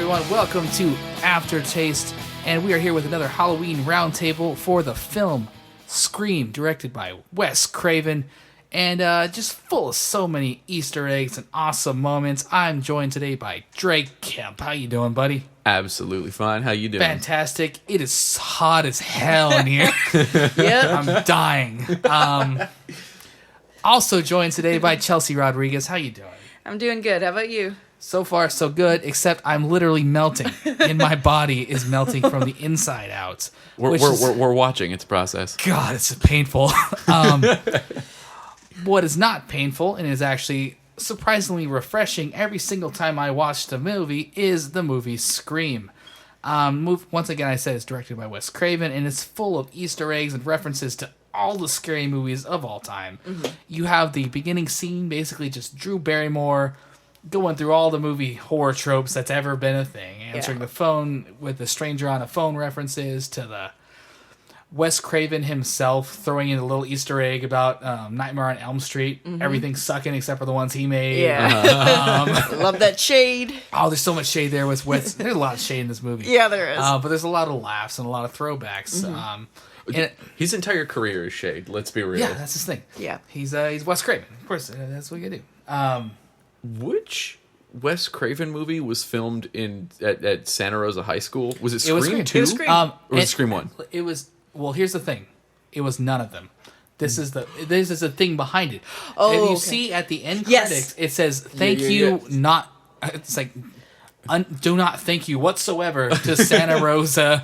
everyone. Welcome to AfterTaste, and we are here with another Halloween Roundtable for the film Scream, directed by Wes Craven, and just full of so many Easter eggs and awesome moments. I'm joined today by Drake Kemp. How you doing, buddy? Absolutely fine. How you doing? Fantastic. It is hot as hell in here. Yeah, I'm dying. Also joined today by Chelsea Rodriguez. How you doing? I'm doing good. How about you? So far, so good, except I'm literally melting. And my body is melting from the inside out. We're watching. It's a process. God, it's painful. What is not painful, and is actually surprisingly refreshing every single time I watch the movie, is the movie Scream. Once again, I said it's directed by Wes Craven, and it's full of Easter eggs and references to all the scary movies of all time. Mm-hmm. You have the beginning scene, basically just Drew Barrymore going through all the movie horror tropes that's ever been a thing. Answering the phone with the stranger on a phone references, to the Wes Craven himself throwing in a little Easter egg about Nightmare on Elm Street. Mm-hmm. Everything's sucking except for the ones he made. Yeah. Love that shade. Oh, there's so much shade there with Wes. There's a lot of shade in this movie. Yeah, there is. But there's a lot of laughs and a lot of throwbacks. Mm-hmm. And his entire career is shade. Let's be real. Yeah, that's his thing. Yeah. He's Wes Craven. Of course, that's what you do. Which Wes Craven movie was filmed at Santa Rosa High School? Was it Scream It was Scream. 2? It was Scream. Or was it Scream 1? It was, well, here's the thing. It was none of them. This is the thing behind it. Oh, if you okay. see at the end Yes. credits, it says, thank you, not, it's like, do not thank you whatsoever to Santa Rosa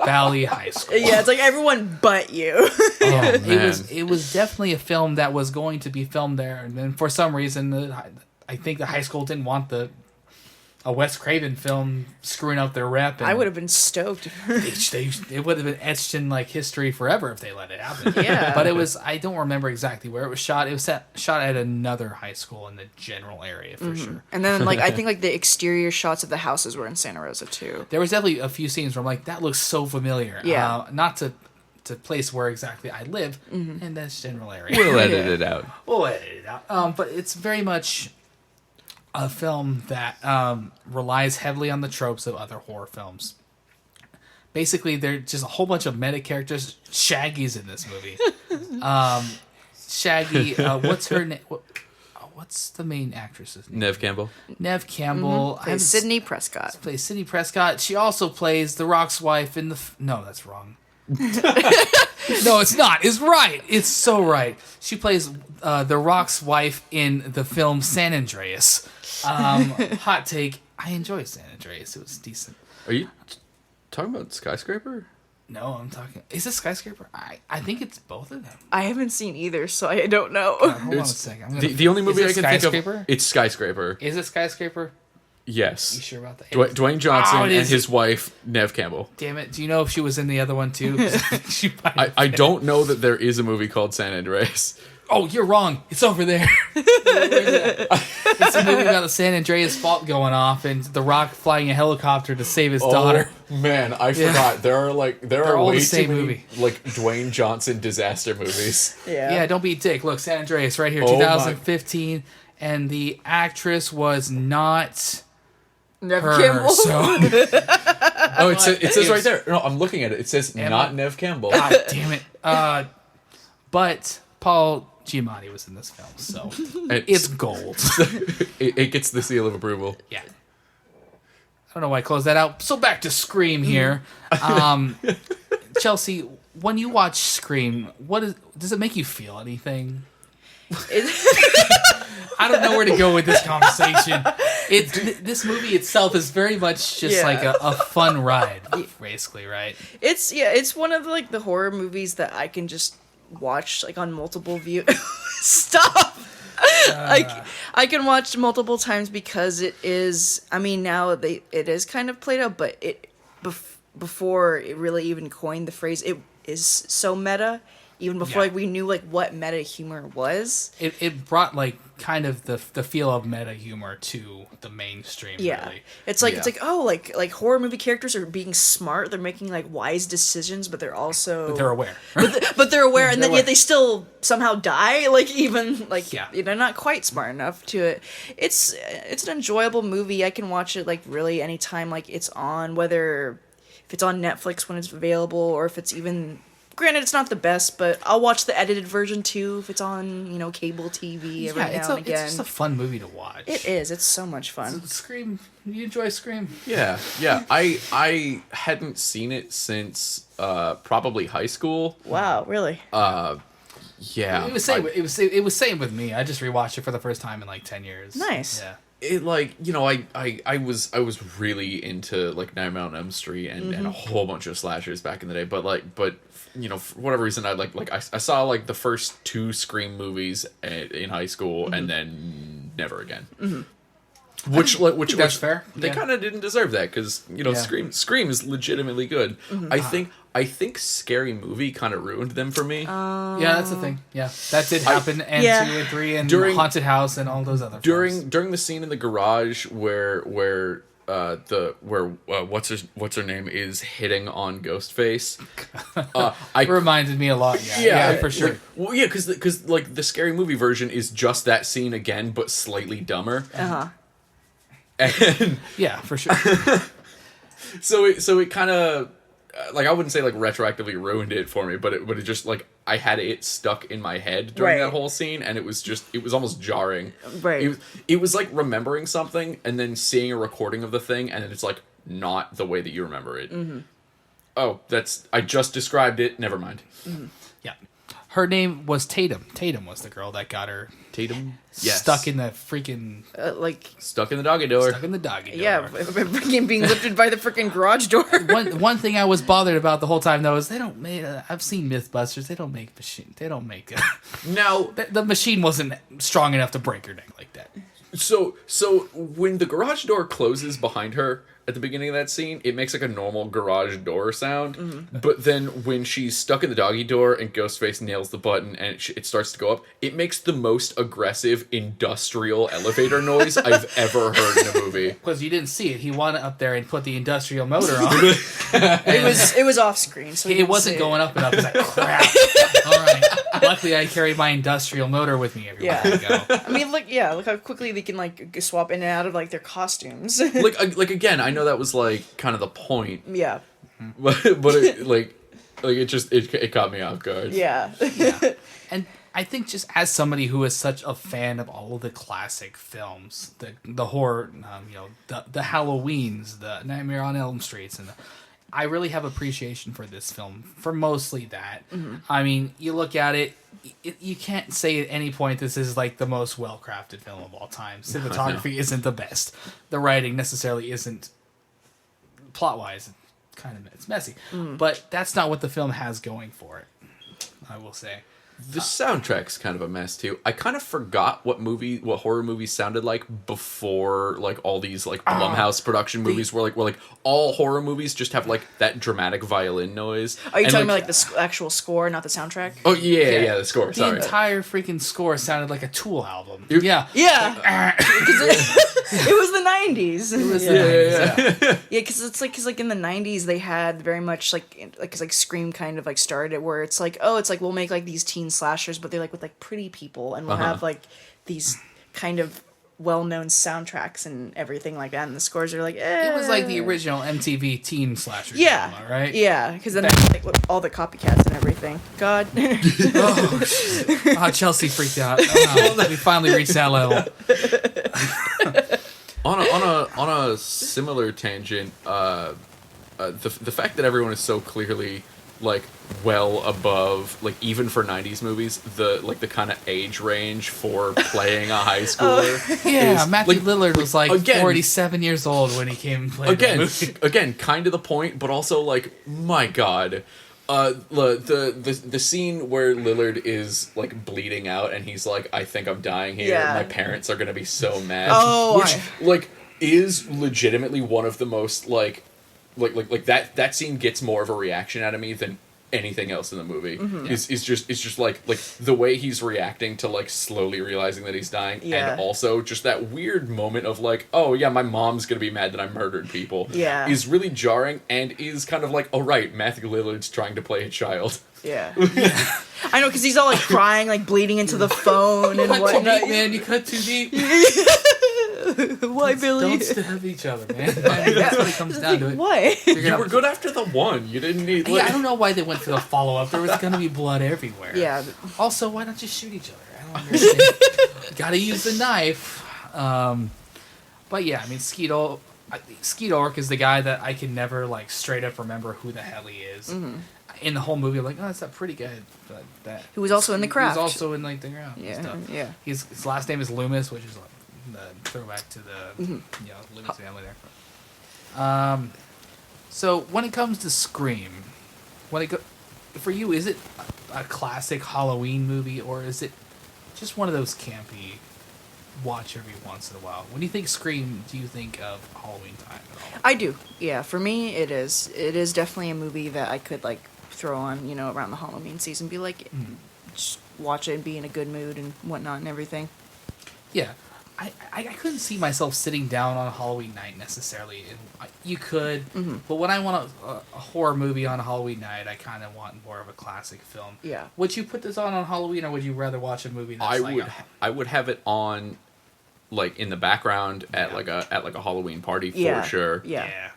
Valley High School. Yeah, it's like everyone but you. Oh, man. It was definitely a film that was going to be filmed there, and then for some reason, I think the high school didn't want a Wes Craven film screwing up their rep. And I would have been stoked. it would have been etched in like history forever if they let it happen. Yeah. But I don't remember exactly where it was shot. It was shot at another high school in the general area for sure. And then, I think, the exterior shots of the houses were in Santa Rosa, too. There was definitely a few scenes where I'm like, that looks so familiar. Yeah. Not to place where exactly I live, and that's general area. We'll edit it out. We'll edit it out. But it's very much a film that relies heavily on the tropes of other horror films. Basically, there's just a whole bunch of meta characters. Shaggy's in this movie. Shaggy, what's her name? What's the main actress's name? Nev Campbell. Nev Campbell. Plays Sidney Prescott. Plays Sidney Prescott. She also plays The Rock's wife in the... No, that's wrong. No, it's not. It's right. It's so right. She plays The Rock's wife in the film San Andreas. Hot take. I enjoy San Andreas. It was decent. Are you talking about Skyscraper? No, I'm talking... Is it Skyscraper? I think it's both of them. I haven't seen either, so I don't know. Hold on a second. The only movie Is I it can think Skyscraper? of... It's Skyscraper. Is it Skyscraper? Yes. You sure about that? Dwayne Johnson Oh, it and is. his wife, Nev Campbell. Damn it. Do you know if she was in the other one too? She might have I been. don't know that there is a movie called San Andreas. Oh, you're wrong. It's over there. It's a movie about the San Andreas fault going off and The Rock flying a helicopter to save his daughter. Oh, man, I forgot. There are all way the too same many movie. Dwayne Johnson disaster movies. Yeah, don't be a dick. Look, San Andreas right here, Oh, 2015, and the actress was not Nev her. Campbell. So, Oh, it says right there. No, I'm looking at it. It says Emma- not Nev Campbell. God damn it. But Paul Giamatti was in this film, so it's gold. It gets the seal of approval. Yeah. I don't know why I closed that out. So back to Scream here. Chelsea, when you watch Scream, does it make you feel anything? I don't know where to go with this conversation. This movie itself is very much just like a fun ride, basically, right? It's one of the horror movies that I can just watch on multiple view. Stop. I can watch multiple times because it is. I mean, now it is kind of played out, but before it really even coined the phrase, it is so meta. even before Yeah. like we knew like what meta humor was. It brought like kind of the feel of meta humor to the mainstream. Yeah, Really. it's like Yeah. oh like horror movie characters are being smart. They're making like wise decisions, but they're also They're aware. but they're aware, and then They're yet aware. they still somehow die. Like even like Yeah. they're not quite smart enough to it. It's an enjoyable movie. I can watch it like really anytime like it's on, whether if it's on Netflix when it's available or if it's even. Granted, it's not the best, but I'll watch the edited version too if it's on cable TV every Yeah, now and again. it's just a fun movie to watch. It is. It's so much fun. Scream. You enjoy Scream? Yeah. I hadn't seen it since probably high school. Wow, really? Yeah. It was same. It was same with me. I just rewatched it for the first time in like 10 years. Nice. Yeah. It like I was really into like Nightmare on Elm Street and a whole bunch of slashers back in the day, but for whatever reason I saw like the first 2 Scream movies in high school and then never again. Which that's fair. They Yeah. kind of didn't deserve that because Yeah. Scream is legitimately good. I think Scary Movie kind of ruined them for me. Yeah, that's the thing. Yeah, that did happen. And Yeah. 2 and 3 and During- Haunted House and all those other films. during the scene in the garage where what's her name is hitting on Ghostface. It reminded me a lot. Yeah, for sure. Because like the Scary Movie version is just that scene again, but slightly dumber. And Yeah, for sure. so it kind of like I wouldn't say like retroactively ruined it for me, but it just like I had it stuck in my head during Right. that whole scene, and it was almost jarring. Right. It was like remembering something and then seeing a recording of the thing, and it's like not the way that you remember it. Oh, I just described it. Never mind. Yeah. Her name was Tatum. Tatum was the girl that got her Tatum. Yes. stuck in the freaking Stuck in the doggy door. stuck in the doggy door. yeah, freaking being lifted by the freaking garage door. One thing I was bothered about the whole time though is they don't make. I've seen MythBusters. They don't make machine. They don't make. Now, The machine wasn't strong enough to break her neck like that. so when the garage door closes behind her at the beginning of that scene, it makes like a normal garage door sound. But then when she's stuck in the doggy door and Ghostface nails the button and it starts to go up, it makes the most aggressive industrial elevator noise I've ever heard in a movie. Because you didn't see it. He wanted up there and put the industrial motor on. It was off screen, so It wasn't going up and up. It's like, crap. All right. Luckily, I carried my industrial motor with me everywhere I go. I mean, look how quickly they can like swap in and out of like their costumes. Like again, I know that was like kind of the point, Yeah, but it, like it caught me off guard. yeah. And I think just as somebody who is such a fan of all of the classic films, the horror, the Halloweens, the Nightmare on Elm Streets, and I really have appreciation for this film for mostly that. I mean, you look at it, you can't say at any point this is like the most well-crafted film of all time. Cinematography isn't the best. The writing necessarily isn't plot-wise. It's messy, but that's not what the film has going for it. I will say. The soundtrack's kind of a mess too. I kind of forgot what horror movies sounded like before like all these like Blumhouse production movies where like all horror movies just have like that dramatic violin noise. Are you And, talking about like the actual score, not the soundtrack? Oh yeah, the score. The Sorry. entire freaking score sounded like a Tool album. You- Yeah. Yeah, it was the 90s. It was Yeah. Yeah, because in the 90s they had very much cause Scream kind of like started where it's like, oh, it's like we'll make like these teen slashers, but they're like with like pretty people, and we'll have like these kind of well-known soundtracks and everything like that, and the scores are like, It was like the original MTV teen slasher yeah, drama, right? yeah, because then there's like all the copycats and everything. God, Oh, Chelsea freaked out. Oh, no. We finally reached that level. On a similar tangent, the fact that everyone is so clearly like well above, like even for 90s movies, the kind of age range for playing a high schooler. Yeah, is, Matthew like, Lillard was like again- 47 years old when he came and played the movie. Again, kind of the point, but also like, my God, the scene where Lillard is like bleeding out and he's like, I think I'm dying here. Yeah. My parents are gonna be so mad. Oh, which like is legitimately one of the most like that scene gets more of a reaction out of me than anything else in the movie. Is just like the way he's reacting to like slowly realizing that he's dying, and also just that weird moment of like, oh yeah, my mom's gonna be mad that I murdered people. Yeah. Is really jarring and is kind of like, oh right, Matthew Lillard's trying to play a child. Yeah. I know, because he's all like crying, like bleeding into the phone and Cut too whatnot. deep, man. You cut too deep. Why, Billy? Don't stab each other, man. I mean, that's what it comes down to. It. Why? You were good after the one. You didn't need. Yeah, I don't know why they went for the follow-up. There was gonna be blood everywhere. Yeah. Also, why not just shoot each other? I don't understand. Gotta use the knife. But yeah, I mean, Skeet Ulrich is the guy that I can never like straight up remember who the hell he is. Mm-hmm. In the whole movie, I'm like, oh, that's that pretty guy. That Who was also in The Craft. He was also in like The Craft. Yeah, And stuff. yeah. His last name is Loomis, which is like the throwback to the Loomis family there. So when it comes to Scream, for you, is it a classic Halloween movie, or is it just one of those campy watch every once in a while? When you think Scream, do you think of Halloween time at all? I do. Yeah, for me, it is. It is definitely a movie that I could like throw on, around the Halloween season, be like, just watch it and be in a good mood and whatnot and everything. Yeah. I couldn't see myself sitting down on a Halloween night necessarily. You could, but when I want a horror movie on a Halloween night, I kind of want more of a classic film. Yeah. Would you put this on Halloween, or would you rather watch a movie that's I would have it on, like in the background at like a Halloween party for sure. Yeah.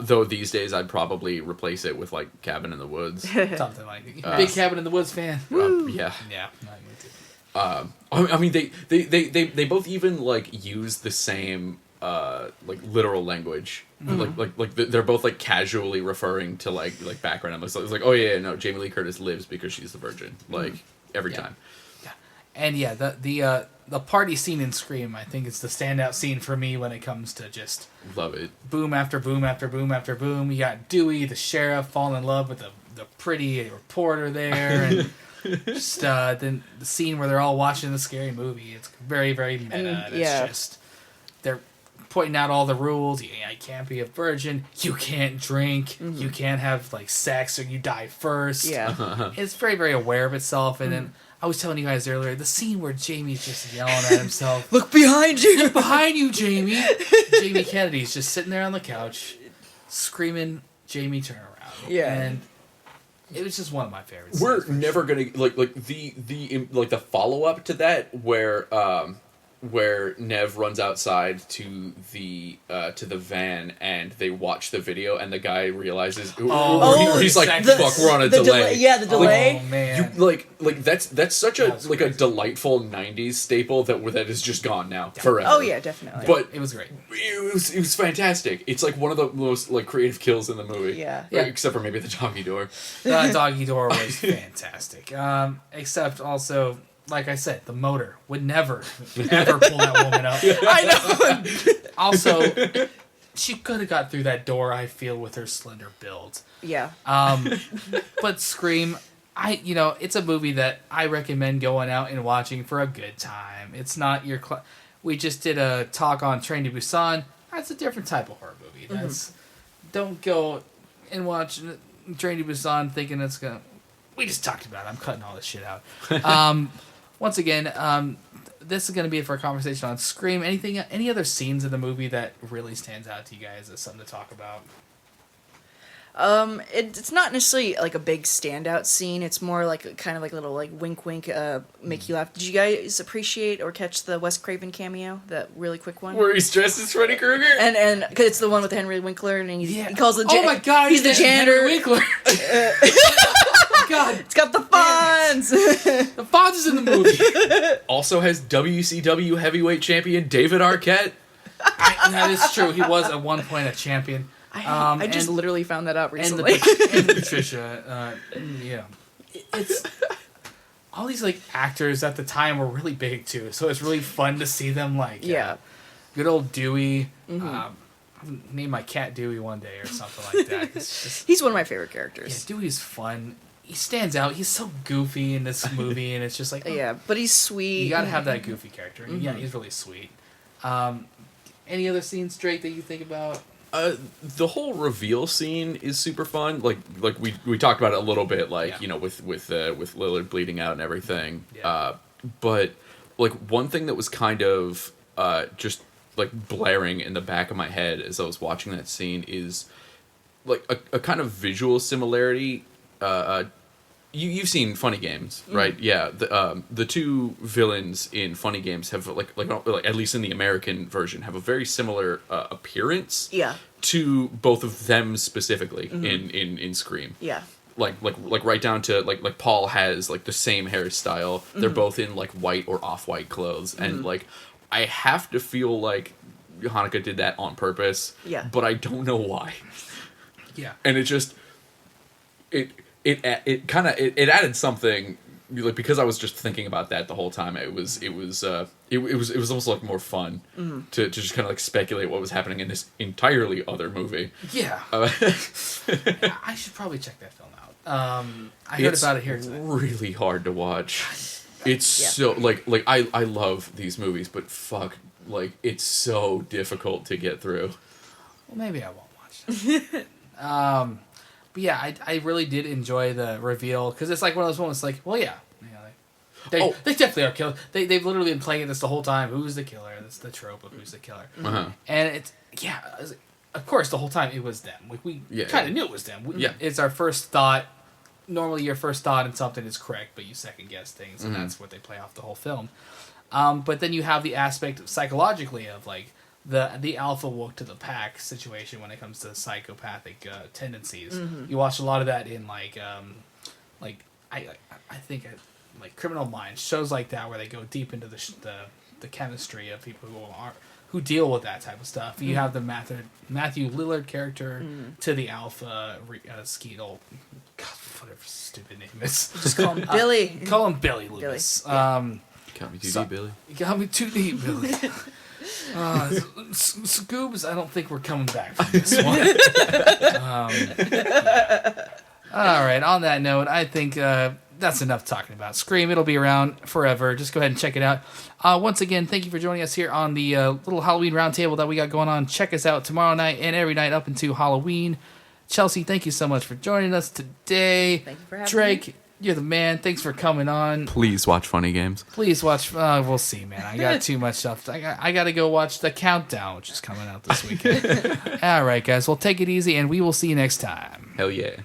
Though these days I'd probably replace it with like Cabin in the Woods. Something like big Cabin in the Woods fan. Yeah. Yeah. Not me too. I mean, they both even like use the same like literal language. They're both like casually referring to like background. It's like, oh yeah, no, Jamie Lee Curtis lives because she's the virgin. Like every time. Yeah, and yeah, the party scene in Scream, I think it's the standout scene for me when it comes to just love it. Boom after boom after boom after boom. You got Dewey, the sheriff, falling in love with the pretty reporter there, and. Just then the scene where they're all watching the scary movie. It's very, very meta. And it's just they're pointing out all the rules. I can't be a virgin. You can't drink. You can't have like sex or you die first. Yeah, it's very, very aware of itself. And then I was telling you guys earlier the scene where Jamie's just yelling at himself. Look behind you. Look behind you, Jamie. Jamie Kennedy's just sitting there on the couch, screaming, "Jamie, turn around!" Yeah. And it was just one of my favorites. We're never gonna like the follow up to that where Nev runs outside to the van and they watch the video and the guy realizes he's like, fuck, we're on a delay. The delay. Oh man, that's such a delightful '90s staple that is just gone now forever. Oh yeah, definitely. But it was great. It was fantastic. It's like one of the most like creative kills in the movie. Yeah. Except for maybe the doggy door. The doggy door was fantastic. Except also, like I said, the motor would never pull that woman up. I know. Also, she could have got through that door, I feel, with her slender build. Yeah. But Scream, it's a movie that I recommend going out and watching for a good time. It's not your... We just did a talk on Train to Busan. That's a different type of horror movie. Don't go and watch Train to Busan thinking it's going to... We just talked about it. I'm cutting all this shit out. Once again, this is going to be it for a conversation on Scream. Any other scenes in the movie that really stands out to you guys as something to talk about? It's not necessarily like a big standout scene. It's more like kind of like a little like wink wink, make you laugh. Did you guys appreciate or catch the Wes Craven cameo? That really quick one? Where he's dressed as Freddy Krueger? And cause it's the one with Henry Winkler and he calls the oh my god, he's the janitor. Henry Winkler. God, it's got the Fonz. The Fonz is in the movie. Also has WCW heavyweight champion David Arquette. That is true. He was at one point a champion. I just literally found that out recently. And the Patricia, it's all these like actors at the time were really big too, so it's really fun to see them like good old Dewey. Name my cat Dewey one day or something like that. He's one of my favorite characters. Yeah, Dewey's fun. He stands out. He's so goofy in this movie, and it's just like but he's sweet. You gotta have that goofy character. Yeah, he's really sweet. Any other scenes, Drake, that you think about? The whole reveal scene is super fun. Like we talked about it a little bit, like with Lillard bleeding out and everything. Yeah. But like one thing that was kind of just like blaring in the back of my head as I was watching that scene is like a kind of visual similarity. You've seen Funny Games, right? Yeah. The two villains in Funny Games have like at least in the American version have a very similar appearance. Yeah. To both of them specifically in Scream. Yeah. Like right down to like Paul has like the same hairstyle. They're both in like white or off-white clothes, and like I have to feel like Hanukkah did that on purpose. Yeah. But I don't know why. Yeah. And it just it added something, like, because I was just thinking about that the whole time. It was almost like more fun to just kind of like speculate what was happening in this entirely other movie. Yeah. Yeah, I should probably check that film out. I heard about it here tonight. It's really hard to watch. It's so like I love these movies, but fuck, like it's so difficult to get through. Well, maybe I won't watch it. But yeah, I really did enjoy the reveal, because it's like one of those moments like, well, yeah, they definitely are killers. They've literally been playing this the whole time. Who's the killer? That's the trope of who's the killer. And it's, of course, the whole time it was them. Like, we kind of knew it was them. It's our first thought. Normally your first thought in something is correct, but you second guess things, and that's what they play off the whole film. But then you have the aspect psychologically of like the alpha woke to the pack situation when it comes to psychopathic tendencies. You watch a lot of that in I think Criminal Minds, shows like that where they go deep into the chemistry of people who deal with that type of stuff. You have the Matthew Lillard character to the alpha Skeetle. God, whatever stupid name is. Just call him Billy. Call him Billy Loomis. Got me too deep, Billy. You got me too deep, Billy. Scoobs, I don't think we're coming back from this one. All right, on that note, I think that's enough talking about Scream. It'll be around forever. Just go ahead and check it out. Once again, thank you for joining us here on the little Halloween roundtable that we got going on. Check us out tomorrow night and every night up into Halloween. Chelsea, thank you so much for joining us today. Thank you for having Drake, me. you're the man. Thanks for coming on. Please watch Funny Games. Please watch. We'll see, man. I got too much stuff. I got to go watch The Countdown, which is coming out this weekend. All right, guys. Well, take it easy, and we will see you next time. Hell yeah.